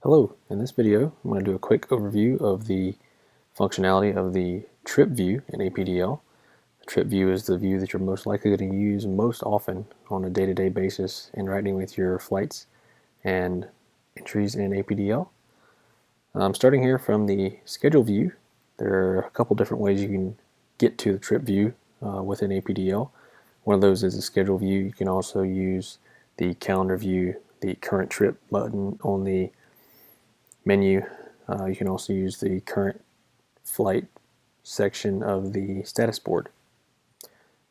Hello, in this video I'm going to do a quick overview of the functionality of the trip view in APDL. The trip view is the view that you're most likely going to use most often on a day-to-day basis interacting with your flights and entries in APDL. Starting here from the schedule view, there are a couple different ways you can get to the trip view within APDL. One of those is the schedule view. You can also use the calendar view, the current trip button on the menu. You can also use the current flight section of the status board.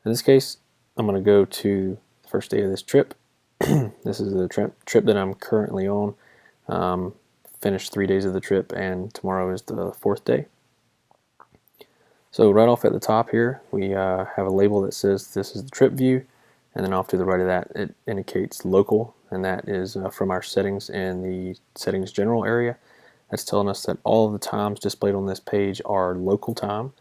In this case, I'm going to go to the first day of this trip. This is the trip that I'm currently on. Finished 3 days of the trip, and tomorrow is the fourth day. So right off at the top here, we have a label that says this is the trip view, and then off to the right of that it indicates local, and that is from our settings in the settings general area. That's telling us that all of the times displayed on this page are local time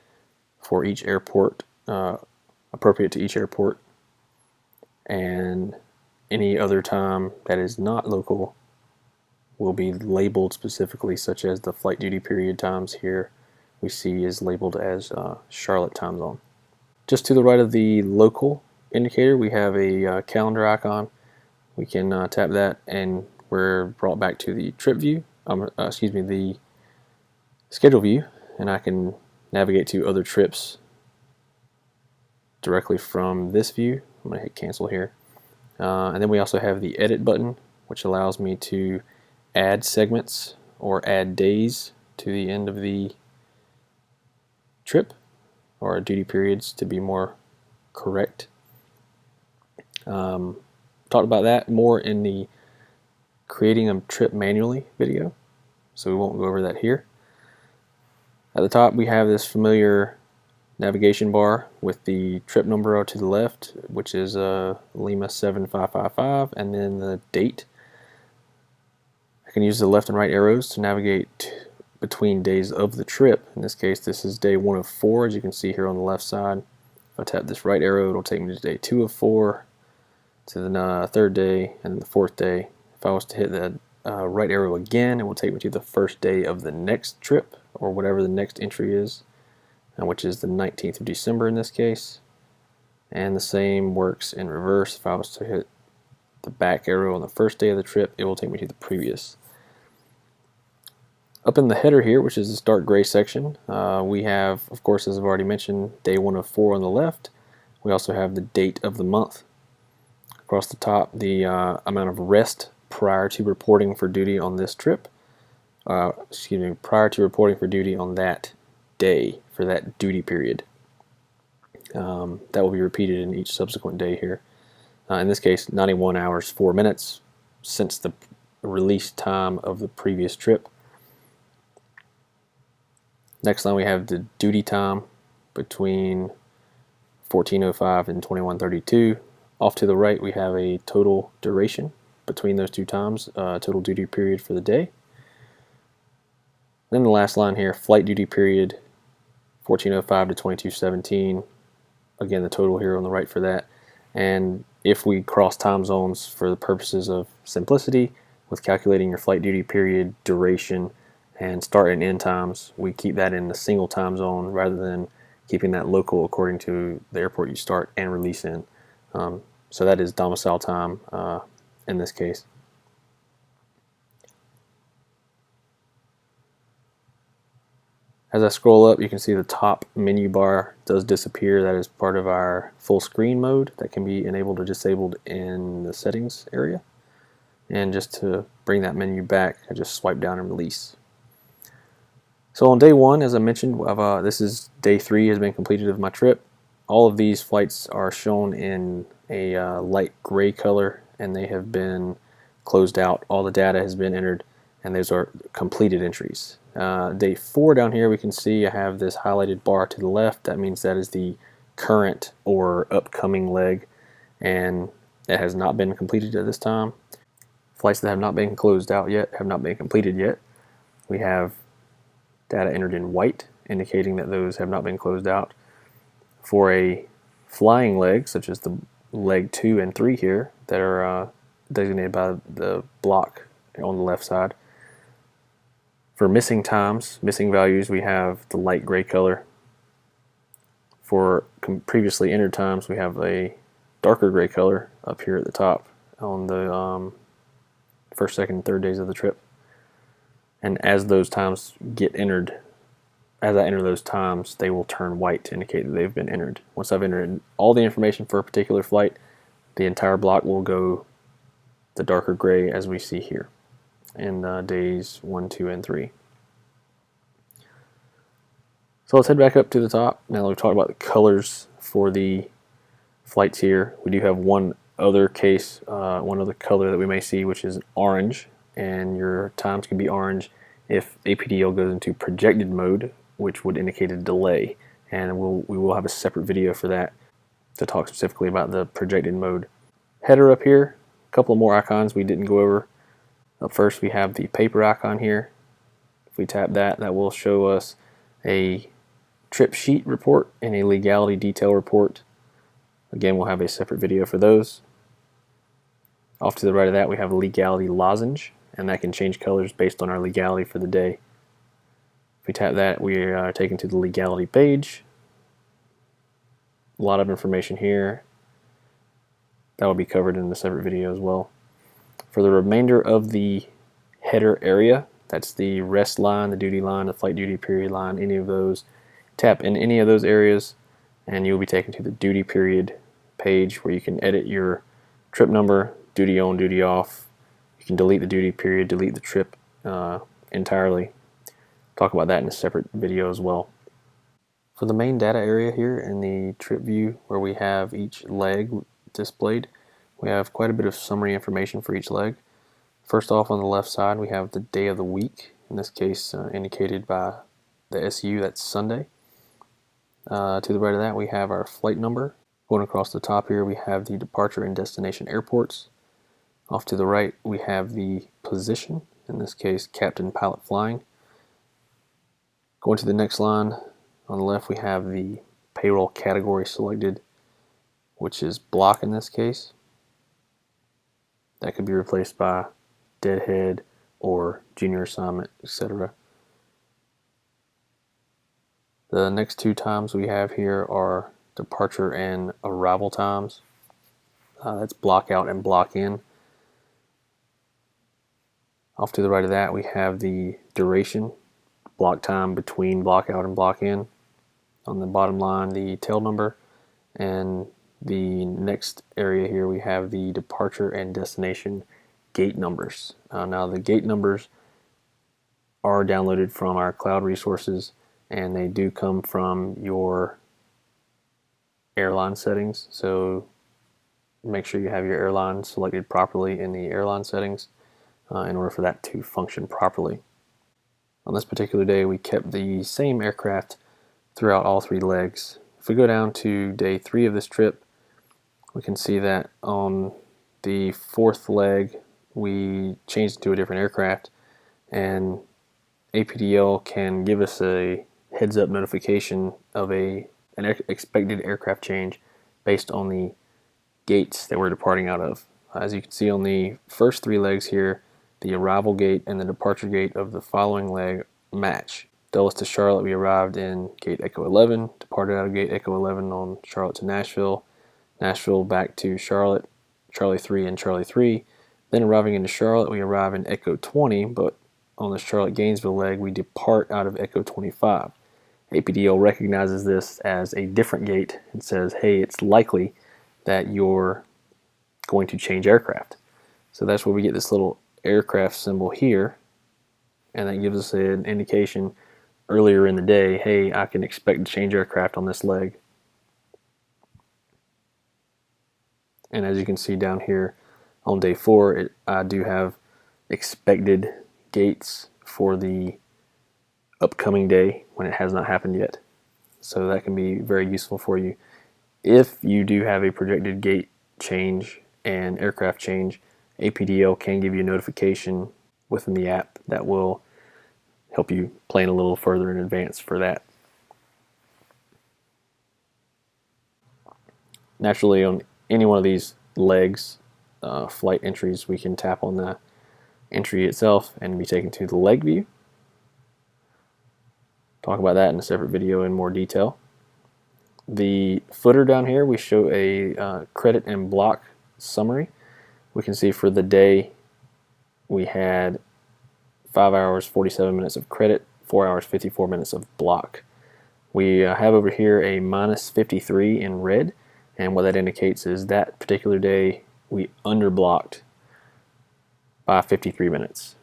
for each airport, appropriate to each airport, and any other time that is not local will be labeled specifically, such as the flight duty period times here we see is labeled as Charlotte time zone. Just to the right of the local indicator, we have a calendar icon. We can tap that and we're brought back to the trip view, the schedule view, and I can navigate to other trips directly from this view. I'm going to hit cancel here. And then we also have the edit button, which allows me to add segments or add days to the end of the trip, or duty periods to be more correct. Talked about that more in the creating a trip manually video, so we won't go over that here. At the top we have this familiar navigation bar with the trip number to the left, which is Lima 7555, and then the date. I can use the left and right arrows to navigate between days of the trip. In this case, this is day 1 of 4, as you can see here on the left side. If I tap this right arrow, it'll take me to day 2 of 4, to the third day, and then the fourth day. If I was to hit the right arrow again, it will take me to the first day of the next trip, or whatever the next entry is, which is the 19th of December in this case. And the same works in reverse. If I was to hit the back arrow on the first day of the trip, it will take me to the previous. Up in the header here, which is this dark gray section, we have, of course, as I've already mentioned, day 1 of 4 on the left. We also have the date of the month. Across the top, the amount of rest prior to reporting for duty on this trip. Prior to reporting for duty on that day for that duty period. That will be repeated in each subsequent day here. In this case, 91 hours 4 minutes since the release time of the previous trip. Next line we have the duty time between 14:05 and 21:32. Off to the right we have a total duration between those two times, total duty period for the day. Then the last line here, flight duty period 14:05 to 22:17. Again, the total here on the right for that. And if we cross time zones for the purposes of simplicity with calculating your flight duty period, duration, and start and end times, we keep that in a single time zone rather than keeping that local according to the airport you start and release in. So that is domicile time in this case. As I scroll up, you can see the top menu bar does disappear. That is part of our full screen mode that can be enabled or disabled in the settings area. And just to bring that menu back, I just swipe down and release. So on day 1, as I mentioned, this is day 3 has been completed of my trip. All of these flights are shown in a light gray color, and they have been closed out. All the data has been entered, and those are completed entries. Day 4 down here, we can see I have this highlighted bar to the left. That means that is the current or upcoming leg, and it has not been completed at this time. Flights that have not been closed out yet, have not been completed yet. We have data entered in white, indicating that those have not been closed out. For a flying leg, such as the leg 2 and 3 here, that are designated by the block on the left side, For missing times, missing values, we have the light gray color. For previously entered times, we have a darker gray color up here at the top on the first, second, and third days of the trip. And as those times get entered, as I enter those times, they will turn white to indicate that they've been entered. Once I've entered all the information for a particular flight, the entire block will go the darker gray as we see here in days 1, 2, and 3. So let's head back up to the top. Now that we've talked about the colors for the flights here, we do have one other case, one other color that we may see, which is orange, and your times can be orange if APDL goes into projected mode, which would indicate a delay, and we will have a separate video for that to talk specifically about the projected mode. Header up here, a couple more icons we didn't go over. Up first we have the paper icon here. If we tap that, that will show us a trip sheet report and a legality detail report. Again, we'll have a separate video for those. Off to the right of that we have a legality lozenge, and that can change colors based on our legality for the day. If we tap that, we are taken to the legality page. A lot of information here. That will be covered in a separate video as well. For the remainder of the header area, that's the rest line, the duty line, the flight duty period line, any of those, tap in any of those areas and you'll be taken to the duty period page where you can edit your trip number, duty on, duty off. You can delete the duty period, delete the trip entirely. Talk about that in a separate video as well. For the main data area here in the trip view where we have each leg displayed, we have quite a bit of summary information for each leg. First off, on the left side we have the day of the week, in this case indicated by the SU, that's Sunday. To the right of that we have our flight number. Going across the top here we have the departure and destination airports. Off to the right we have the position, in this case captain, pilot, flying. Going to the next line, on the left we have the payroll category selected, which is block in this case. That could be replaced by deadhead or junior assignment, etc. The next two times we have here are departure and arrival times. That's block out and block in. Off to the right of that we have the duration, block time between block out and block in. On the bottom line the tail number, and the next area here we have the departure and destination gate numbers. Now the gate numbers are downloaded from our cloud resources and they do come from your airline settings, so make sure you have your airline selected properly in the airline settings in order for that to function properly. On this particular day we kept the same aircraft throughout all three legs. If we go down to day 3 of this trip, we can see that on the 4th leg we changed to a different aircraft, and APDL can give us a heads up notification of an expected aircraft change based on the gates that we're departing out of. As you can see on the first 3 legs here, the arrival gate and the departure gate of the following leg match. Dulles to Charlotte, we arrived in gate Echo 11, departed out of gate Echo 11 on Charlotte to Nashville, Nashville back to Charlotte, Charlie 3 and Charlie 3. Then arriving into Charlotte, we arrive in Echo 20, but on the Charlotte-Gainesville leg, we depart out of Echo 25. APDL recognizes this as a different gate and says, hey, it's likely that you're going to change aircraft. So that's where we get this little aircraft symbol here, and that gives us an indication earlier in the day, hey, I can expect to change aircraft on this leg. And as you can see down here on day 4, I do have expected gates for the upcoming day when it has not happened yet. So that can be very useful for you. If you do have a projected gate change and aircraft change, APDL can give you a notification within the app that will help you plan a little further in advance for that. Naturally, on any one of these legs, flight entries, we can tap on the entry itself and be taken to the leg view. talk about that in a separate video in more detail. The footer down here, we show a credit and block summary. We can see for the day we had 5 hours 47 minutes of credit, 4 hours 54 minutes of block. We have over here a minus 53 in red, and what that indicates is that particular day we underblocked by 53 minutes.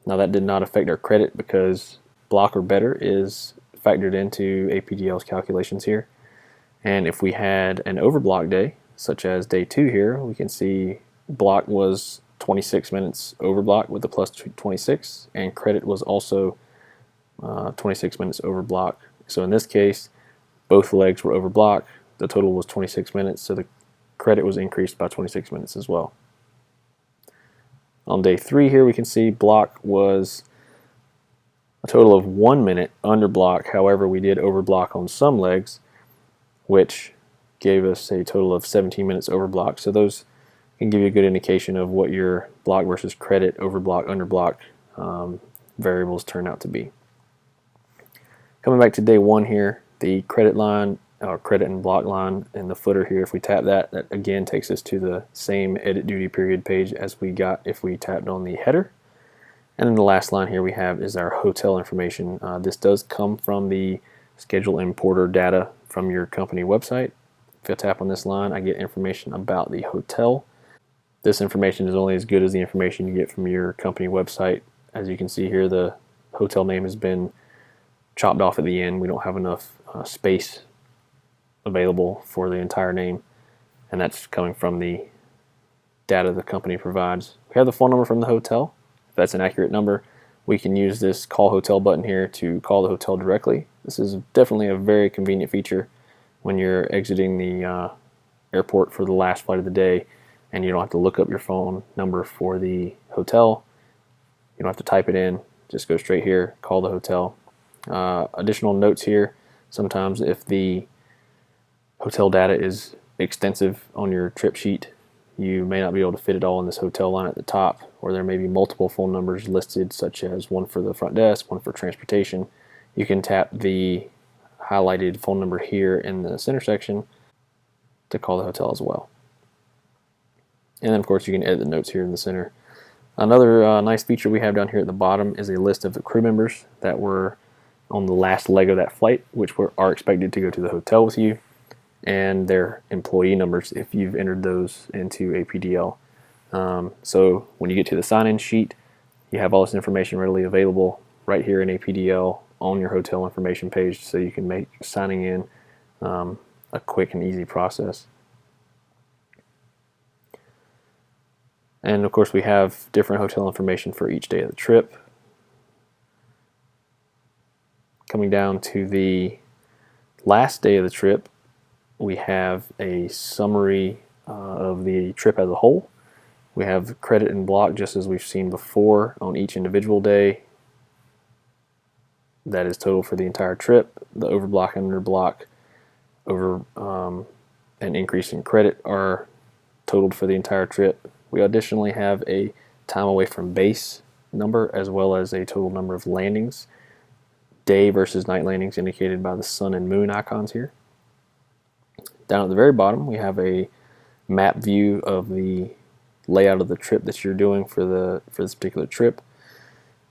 Now that did not affect our credit because block or better is factored into APDL's calculations here. And if we had an overblock day, such as day 2 here, we can see block was 26 minutes overblock with the plus 26, and credit was also 26 minutes overblock. So in this case, both legs were overblock. The total was 26 minutes, so the credit was increased by 26 minutes as well. On day 3 here, we can see block was a total of 1 minute under block. However, we did overblock on some legs, which gave us a total of 17 minutes overblock. So those can give you a good indication of what your block versus credit, overblock, underblock variables turn out to be. Coming back to day 1 here, the credit line, or credit and block line in the footer here, if we tap that, that again takes us to the same edit duty period page as we got if we tapped on the header. And then the last line here we have is our hotel information. This does come from the schedule importer data from your company website. If I tap on this line, I get information about the hotel. This information is only as good as the information you get from your company website. As you can see here, the hotel name has been chopped off at the end. We don't have enough space available for the entire name, and that's coming from the data the company provides. We have the phone number from the hotel. If that's an accurate number, we can use this call hotel button here to call the hotel directly. This is definitely a very convenient feature when you're exiting the airport for the last flight of the day and you don't have to look up your phone number for the hotel. You don't have to type it in, just go straight here, call the hotel. Additional notes here, sometimes if the hotel data is extensive on your trip sheet, you may not be able to fit it all in this hotel line at the top, or there may be multiple phone numbers listed, such as one for the front desk, one for transportation. You can tap the highlighted phone number here in the center section to call the hotel as well. And then of course you can edit the notes here in the center. Another nice feature we have down here at the bottom is a list of the crew members that were on the last leg of that flight, which are expected to go to the hotel with you, and their employee numbers if you've entered those into APDL. So when you get to the sign-in sheet, you have all this information readily available right here in APDL on your hotel information page, so you can make signing in a quick and easy process. And of course we have different hotel information for each day of the trip. Coming down to the last day of the trip, we have a summary of the trip as a whole. We have credit and block just as we've seen before on each individual day. That is total for the entire trip. The overblock and underblock and increase in credit are totaled for the entire trip. We additionally have a time away from base number as well as a total number of landings. Day versus night landings indicated by the sun and moon icons here. Down at the very bottom we have a map view of the layout of the trip that you're doing for this particular trip.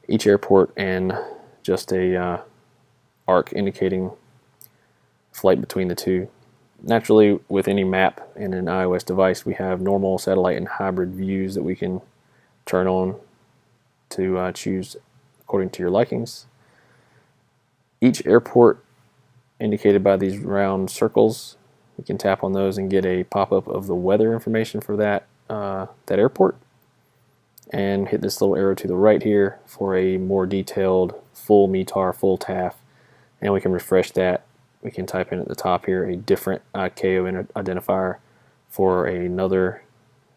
Each airport and just a arc indicating flight between the two. Naturally, with any map in an iOS device, we have normal, satellite, and hybrid views that we can turn on to choose according to your likings. Each airport indicated by these round circles, we can tap on those and get a pop-up of the weather information for that airport, and hit this little arrow to the right here for a more detailed full METAR, full TAF, and we can refresh that. We can type in at the top here a different ICAO identifier for another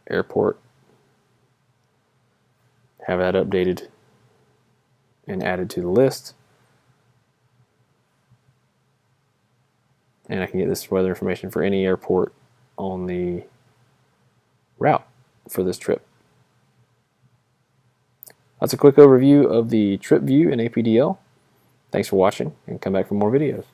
airport, have that updated and added to the list, and I can get this weather information for any airport on the route for this trip. That's a quick overview of the trip view in APDL. Thanks for watching, and come back for more videos.